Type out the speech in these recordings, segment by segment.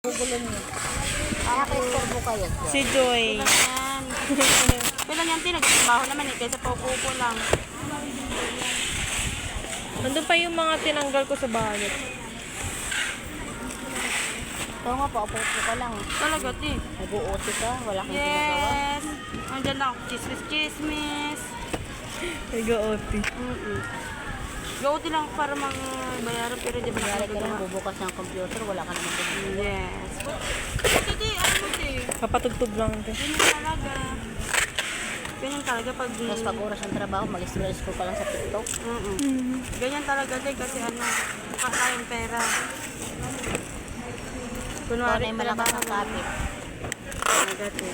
Gugulo niyo. Kaya kayo servo kayo. Si Joy. Kailan yan, nagtrabaho naman eh, kaysa paupo lang. Nandun pa yung mga tinanggal ko sa balot. Ito nga po, apo ka lang. Talaga, ti. Nag-uoti ka, wala kang ginagawa. Yes. Andiyan lang, chismis. Nag-OT. Go-ti lang para bayaran, pero di ba Kaya ka lang nakagawa? bubukas ng computer, wala ka naman ginagawa. Yes. Hindi, ano mo, ti? Kapatugtog lang ito. Ganyan talaga. Ganyan talaga pag... Tapos pag oras ng trabaho, mag-scroll ka lang sa TikTok. Ganyan talaga, ti, kasi mukha tayong pera. Kunwari, Kunwari malakas ang trabaho kapit. talaga, ti.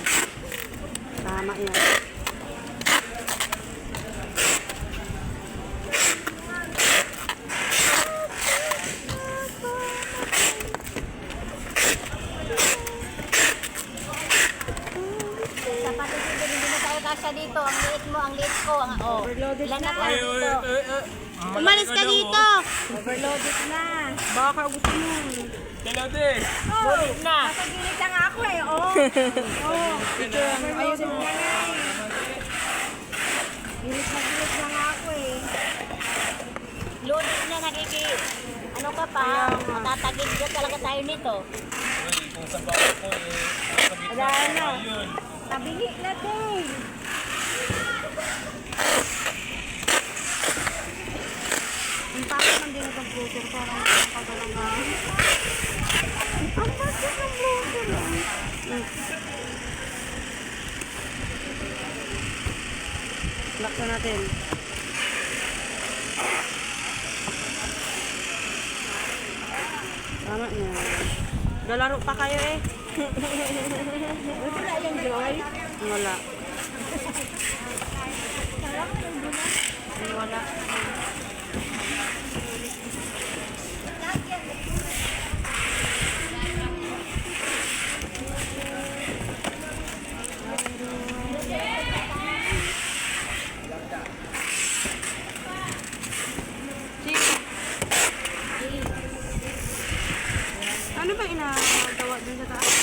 Tama yan. Sapatos dito, hindi na tayo kasya dito. Ang liit mo, ang liit ko. Ilan na tayo dito? Umalis ka dito! Overloaded na. Baka gusto mo. Loaded na. Nasa gilid lang ako eh, oh. Ayusin mo na nga eh. Gilid na gilid lang ako eh. Loaded na, ano ka pa? Matatagid ka talaga tayo nito. Wala na. Tabili na din. Ang pakit ng din itong floater, parang pagkalang na. Ang pakit ng floater lang. Lock na natin. Tama na. Galaro pa kayo eh. Wala yung joy. Wala. Wala. Ano ba inagawa dun sa taas?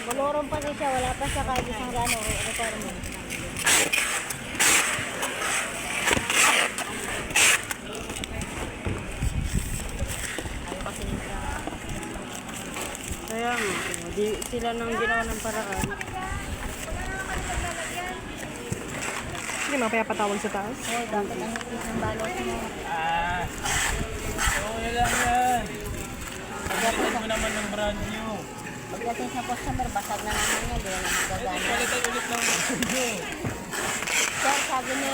Bolorong pa siya, wala pa siya kahit isang gano. Requirement. Ayaw kasi nila. Kaya nga, di sila nang ginawa ng paraan. Hindi mga patawag sa taas. Hoy, bakit ang hipis ng balot mo? Pagdating mo naman ng brand new. Pagdating sa customer, basag na naman yan. Di na magagana. Palitan ulit ng Sir, sabi ni...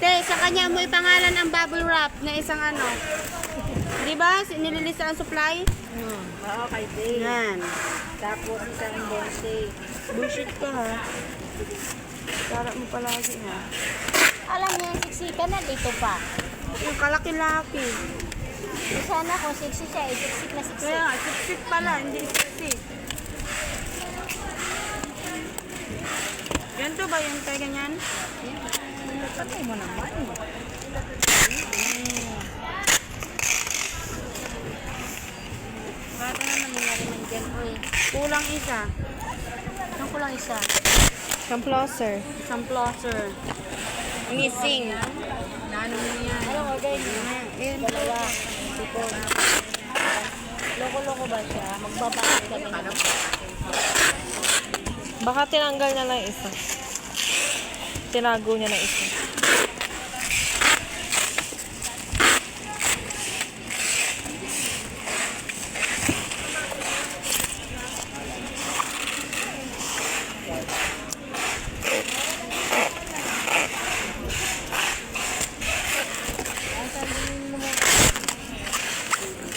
Te, sa kanya mo ipangalan ang bubble wrap na isang ano. Di ba? Nililista ang supply? Oo, kay Dave. Yan. Tapos isang bonse. Bullshit ka ha. Sarap mo palagi ha. Alam niya, yung siksikan na dito pa. Yung kalaki-laki. Sana kung siksi siya, siksik na siksik. Kaya nga, siksik pala, hindi siksik. Ganito ba yun? Kaya ganyan? Patay mo naman. Bakit na nangyayari man dyan, uy? Kulang isa. Anong kulang isa? Ang flosser. Isang flosser. Missing. Nano mo yan. Anong order niyo? Yun. Dalawa. Tipo. Loko-loko ba siya? Magbabalik kami ng... Baka tinanggal niya lang isa. Tinago niya na isa.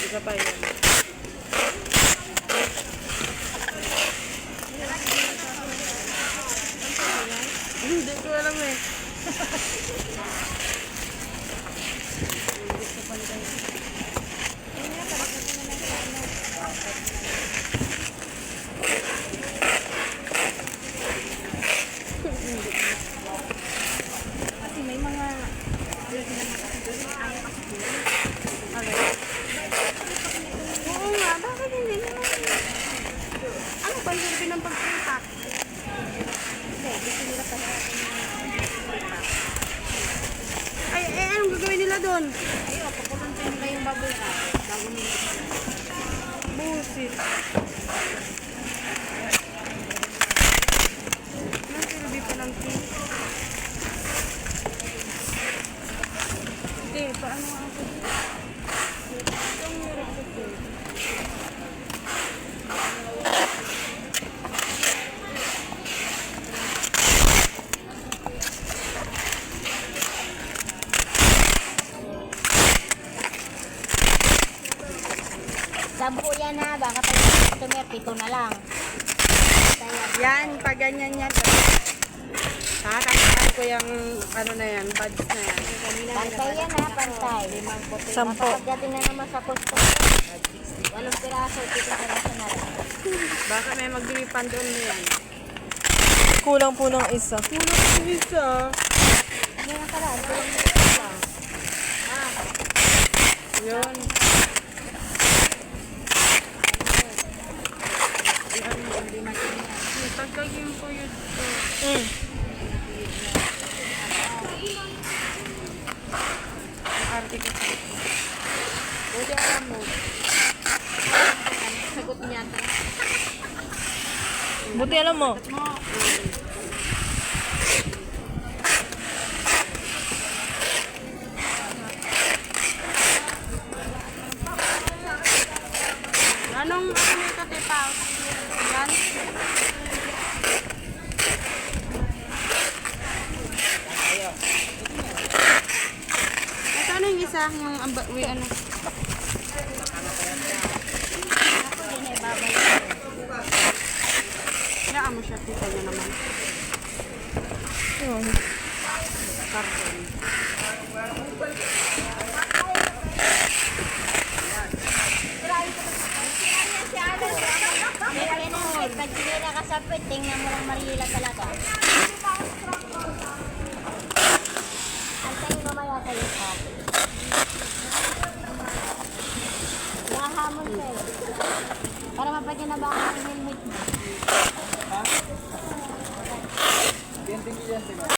Isa pa yun. Hindi ko alam eh. Kasi may mga... Ano? yun. Ayun, pupuntahin nila yung baboy ka. Bago nila. Busit. Nagsilbi pa ng tea. Hindi, paano nga ako? Itong recipe. Sampu yan ha, baka tayo customer, 7 na lang. Yan, pag ganyan yan. Kakakain ko yung ano na yan, buds na yan. Pantay yan ha, pantay. 10. Pagdating na naman sa customer, 8 piraso, 7 piraso na lang. Baka may maglilipan doon na yan. Kulang po ng isa. Hindi nga pala, tulong mo ito. Yun. Tagkagin ko yun. Mm. Arte ko. Buti alam mo. Sagot niya ito. Buti alam mo. Anong ano yung katipaw? Yan? Ito ano yung isa? Yung ano? Kaya mo siya, kita niya naman. Yun. Karton. Pag hindi nakasapit, tingnan mo lang Marila talaga. Antayin mamaya kayo sa akin. Nahamon sa'yo. Para mapagkinabangan ng helmet mo.